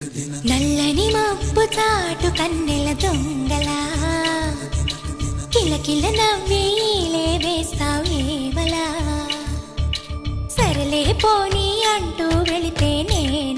నల్లని మబ్బు చాటు కన్నెల దొంగలా కిలకిల నవ్వేలే వేస్తావు ఏవలా సరలే పోనీ అంటూ వెళితే నేను